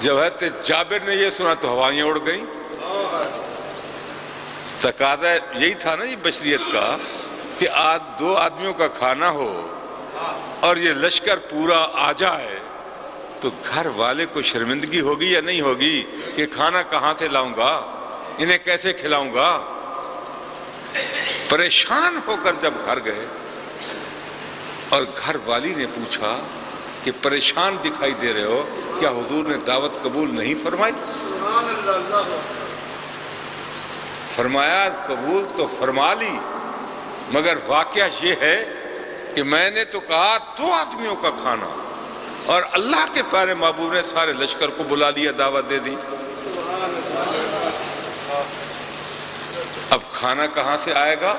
جب حضرت جابر نے یہ سنا تو ہوائیں اڑ گئیں۔ تقاضا یہی تھا نا یہ بشریت کا کہ آج دو آدمیوں کا کھانا ہو اور یہ لشکر پورا آ جائے تو گھر والے کو شرمندگی ہوگی یا نہیں ہوگی کہ کھانا کہاں سے لاؤں گا، انہیں کیسے کھلاؤں گا؟ پریشان ہو کر جب گھر گئے اور گھر والی نے پوچھا کہ پریشان دکھائی دے رہے ہو، کیا حضور نے دعوت قبول نہیں فرمائی؟ فرمایا قبول تو فرما لی، مگر واقعہ یہ ہے کہ میں نے تو کہا دو آدمیوں کا کھانا اور اللہ کے پیارے محبوب نے سارے لشکر کو بلا لیا، دعوت دے دی۔ اب کھانا کہاں سے آئے گا؟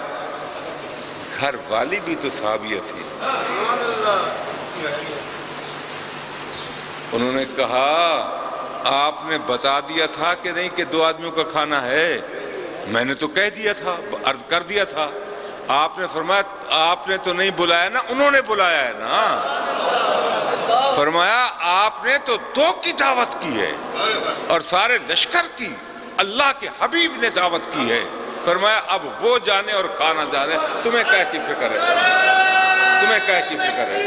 گھر والی بھی تو صحابیہ تھی، انہوں نے کہا آپ نے بتا دیا تھا کہ نہیں کہ دو آدمیوں کا کھانا ہے؟ میں نے تو کہہ دیا تھا، عرض کر دیا تھا۔ آپ نے فرمایا آپ نے تو نہیں بلایا نا، انہوں نے بلایا ہے نا۔ فرمایا آپ نے تو دو کی دعوت کی ہے اور سارے لشکر کی اللہ کے حبیب نے دعوت کی ہے۔ فرمایا اب وہ جانے اور کھانا جانے، تمہیں کیا کی فکر ہے؟ تمہیں کیا کی فکر ہے؟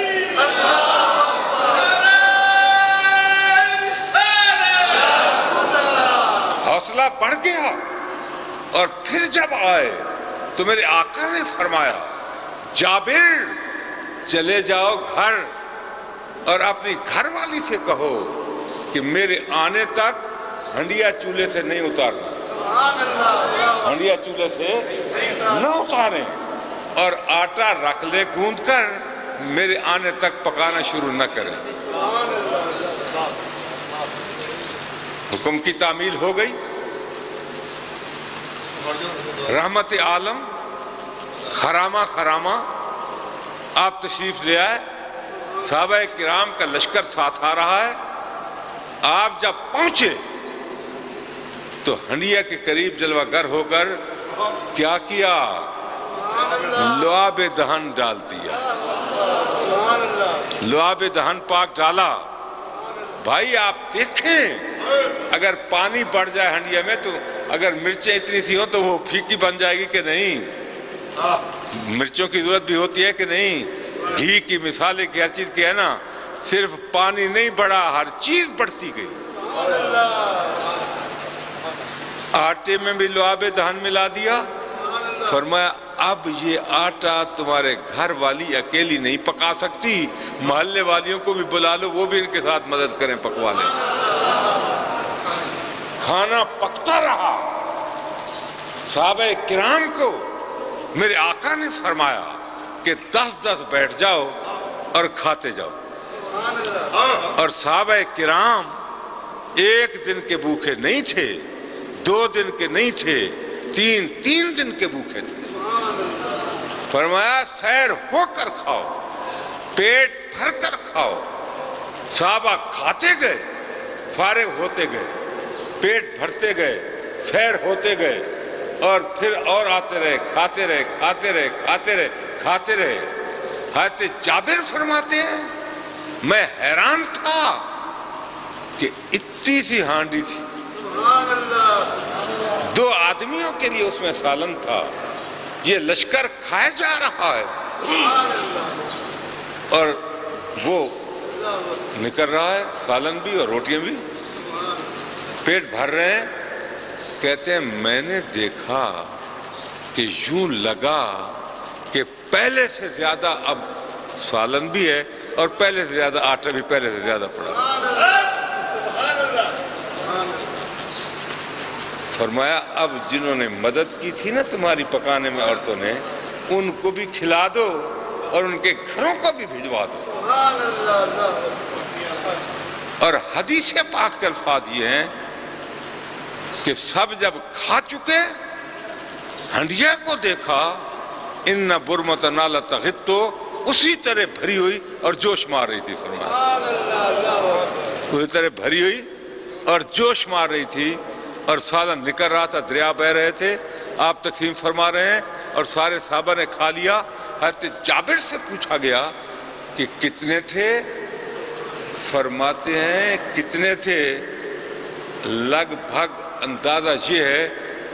حوصلہ بڑھ گیا۔ اور پھر جب آئے تو میرے آقا نے فرمایا جابر چلے جاؤ گھر اور اپنی گھر والی سے کہو کہ میرے آنے تک ہنڈیا چولہے سے نہیں اتارنا، ہنڈیا چولہے سے نہ اتاریں، اور آٹا رکھ لے گوندھ کر میرے آنے تک پکانا شروع نہ کریں۔ حکم کی تعمیل ہو گئی۔ رحمت عالم خرامہ آپ تشریف لے آئے، صحابہ کرام کا لشکر ساتھ آ رہا ہے۔ آپ جب پہنچے تو ہنڈیا کے قریب جلوہ گر ہو کر کیا کیا؟ لعاب دہن ڈال دیا، لعاب دہن پاک ڈالا۔ بھائی آپ دیکھیں اگر پانی بڑھ جائے ہنڈیا میں تو اگر مرچیں اتنی سی ہو تو وہ پھیکی بن جائے گی کہ نہیں؟ مرچوں کی ضرورت بھی ہوتی ہے کہ نہیں؟ گھی کی مثالیں کی ہر چیز کی ہے نا، صرف پانی نہیں بڑھا، ہر چیز بڑھتی گئی۔ آٹے میں بھی لعاب دہن ملا دیا۔ فرمایا اب یہ آٹا تمہارے گھر والی اکیلی نہیں پکا سکتی، محلے والیوں کو بھی بلا لو، وہ بھی ان کے ساتھ مدد کریں پکوانے۔ کھانا پکتا رہا۔ صحابہ کرام کو میرے آقا نے فرمایا کہ 10 بیٹھ جاؤ اور کھاتے جاؤ، اور صحابہ کرام ایک دن کے بھوکے نہیں تھے، 2 دن کے نہیں تھے، 3 دن کے بھوکے تھے۔ فرمایا سیر ہو کر کھاؤ، پیٹ بھر کر کھاؤ۔ صحابہ کھاتے گئے، فارغ ہوتے گئے، پیٹ بھرتے گئے، سیر ہوتے گئے، اور پھر اور آتے رہے، کھاتے رہے، کھاتے رہے، کھاتے رہے، کھاتے رہے۔ حضرت جابر فرماتے ہیں میں حیران تھا کہ اتنی سی ہانڈی تھی، 2 آدمیوں کے لیے اس میں سالن تھا، یہ لشکر کھائے جا رہا ہے اور وہ نکل رہا ہے، سالن بھی اور روٹیاں بھی، پیٹ بھر رہے ہیں۔ کہتے ہیں میں نے دیکھا کہ یوں لگا کہ پہلے سے زیادہ اب سالن بھی ہے اور پہلے سے زیادہ آٹا بھی پہلے سے زیادہ پڑا۔ فرمایا اب جنہوں نے مدد کی تھی نا تمہاری پکانے میں عورتوں نے، ان کو بھی کھلا دو اور ان کے گھروں کو بھی بھجوا دو۔ اور حدیث پاک کے الفاظ یہ ہیں کہ سب جب کھا چکے ہنڈیا کو دیکھا، ان برمت نال تغتو، اسی طرح بھری ہوئی اور جوش مار رہی تھی۔ فرمایا اسی طرح بھری ہوئی اور جوش مار رہی تھی، اور سالن نکل رہا تھا، دریا بہ رہے تھے، آپ تقسیم فرما رہے ہیں اور سارے صحابہ نے کھا لیا۔ حضرت جابر سے پوچھا گیا کہ کتنے تھے؟ فرماتے ہیں کتنے تھے؟ لگ بھگ اندازہ یہ ہے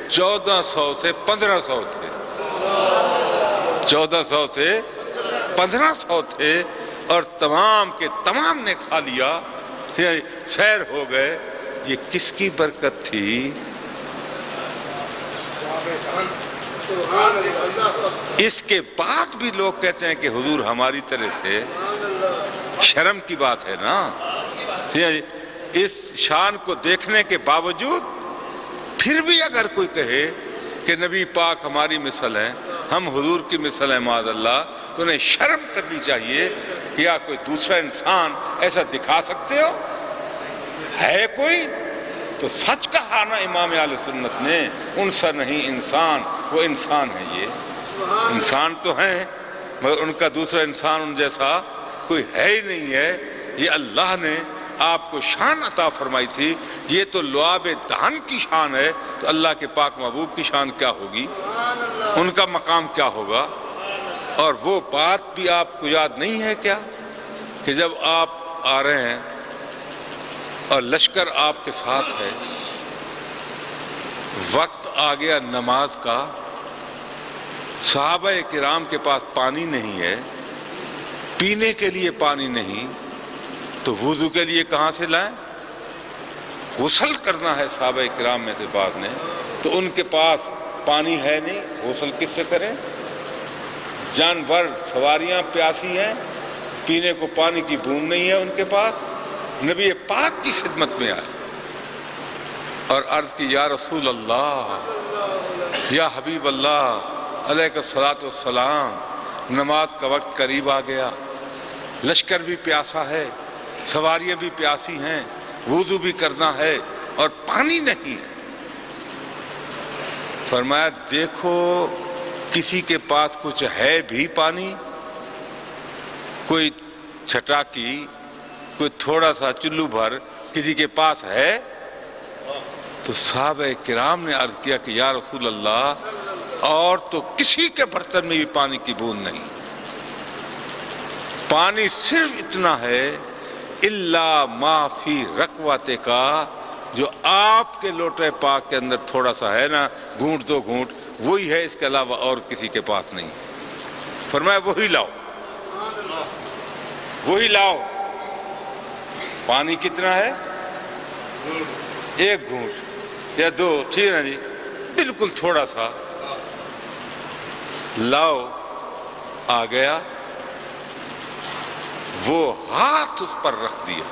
1400 سے 1500 تھے، 1400 سے 1500 تھے، اور تمام کے تمام نے کھا لیا، سیر ہو گئے۔ یہ کس کی برکت تھی؟ اس کے بعد بھی لوگ کہتے ہیں کہ حضور ہماری طرح سے، شرم کی بات ہے نا۔ اس شان کو دیکھنے کے باوجود پھر بھی اگر کوئی کہے کہ نبی پاک ہماری مثل ہے، ہم حضور کی مثل ہیں معاذ اللہ، تو انہیں شرم کرنی چاہیے کہ کیا کوئی دوسرا انسان ایسا دکھا سکتے ہو؟ ہے کوئی؟ تو سچ کہا نا امام اہل سنت نے، ان سا نہیں انسان، وہ انسان ہے، یہ انسان تو ہیں مگر ان کا دوسرا انسان ان جیسا کوئی ہے ہی نہیں ہے۔ یہ اللہ نے آپ کو شان عطا فرمائی تھی، یہ تو لعاب دہن کی شان ہے، تو اللہ کے پاک محبوب کی شان کیا ہوگی، ان کا مقام کیا ہوگا؟ اور وہ بات بھی آپ کو یاد نہیں ہے کیا کہ جب آپ آ رہے ہیں اور لشکر آپ کے ساتھ ہے، وقت آ گیا نماز کا، صحابہ کرام کے پاس پانی نہیں ہے، پینے کے لیے پانی نہیں، تو وضو کے لیے کہاں سے لائیں؟ غسل کرنا ہے صحابہ کرام میں سے بعض نے، تو ان کے پاس پانی ہے نہیں، غسل کس سے کریں؟ جانور سواریاں پیاسی ہیں، پینے کو پانی کی بوند نہیں ہے ان کے پاس، نبی پاک کی خدمت میں آئے اور عرض کی یا رسول اللہ، یا حبیب اللہ علیہ الصلوۃ والسلام، نماز کا وقت قریب آ گیا، لشکر بھی پیاسا ہے، سواریاں بھی پیاسی ہیں، وضو بھی کرنا ہے اور پانی نہیں ہے۔ فرمایا دیکھو کسی کے پاس کچھ ہے بھی پانی، کوئی چھٹاکی، کوئی تھوڑا سا چلو بھر کسی کے پاس ہے؟ تو صحابہ کرام نے عرض کیا کہ یا رسول اللہ، اور تو کسی کے برتن میں بھی پانی کی بوند نہیں، پانی صرف اتنا ہے الا ما فی رکوتے کا، جو آپ کے لوٹے پاک کے اندر تھوڑا سا ہے نا، گھونٹ دو گھونٹ، وہی ہے، اس کے علاوہ اور کسی کے پاس نہیں۔ فرمایا وہی لاؤ، وہی لاؤ۔ پانی کتنا ہے؟ 1 گھونٹ یا 2، ٹھیک ہے جی، بالکل تھوڑا سا لاؤ۔ آ گیا، وہ ہاتھ اس پر رکھ دیا،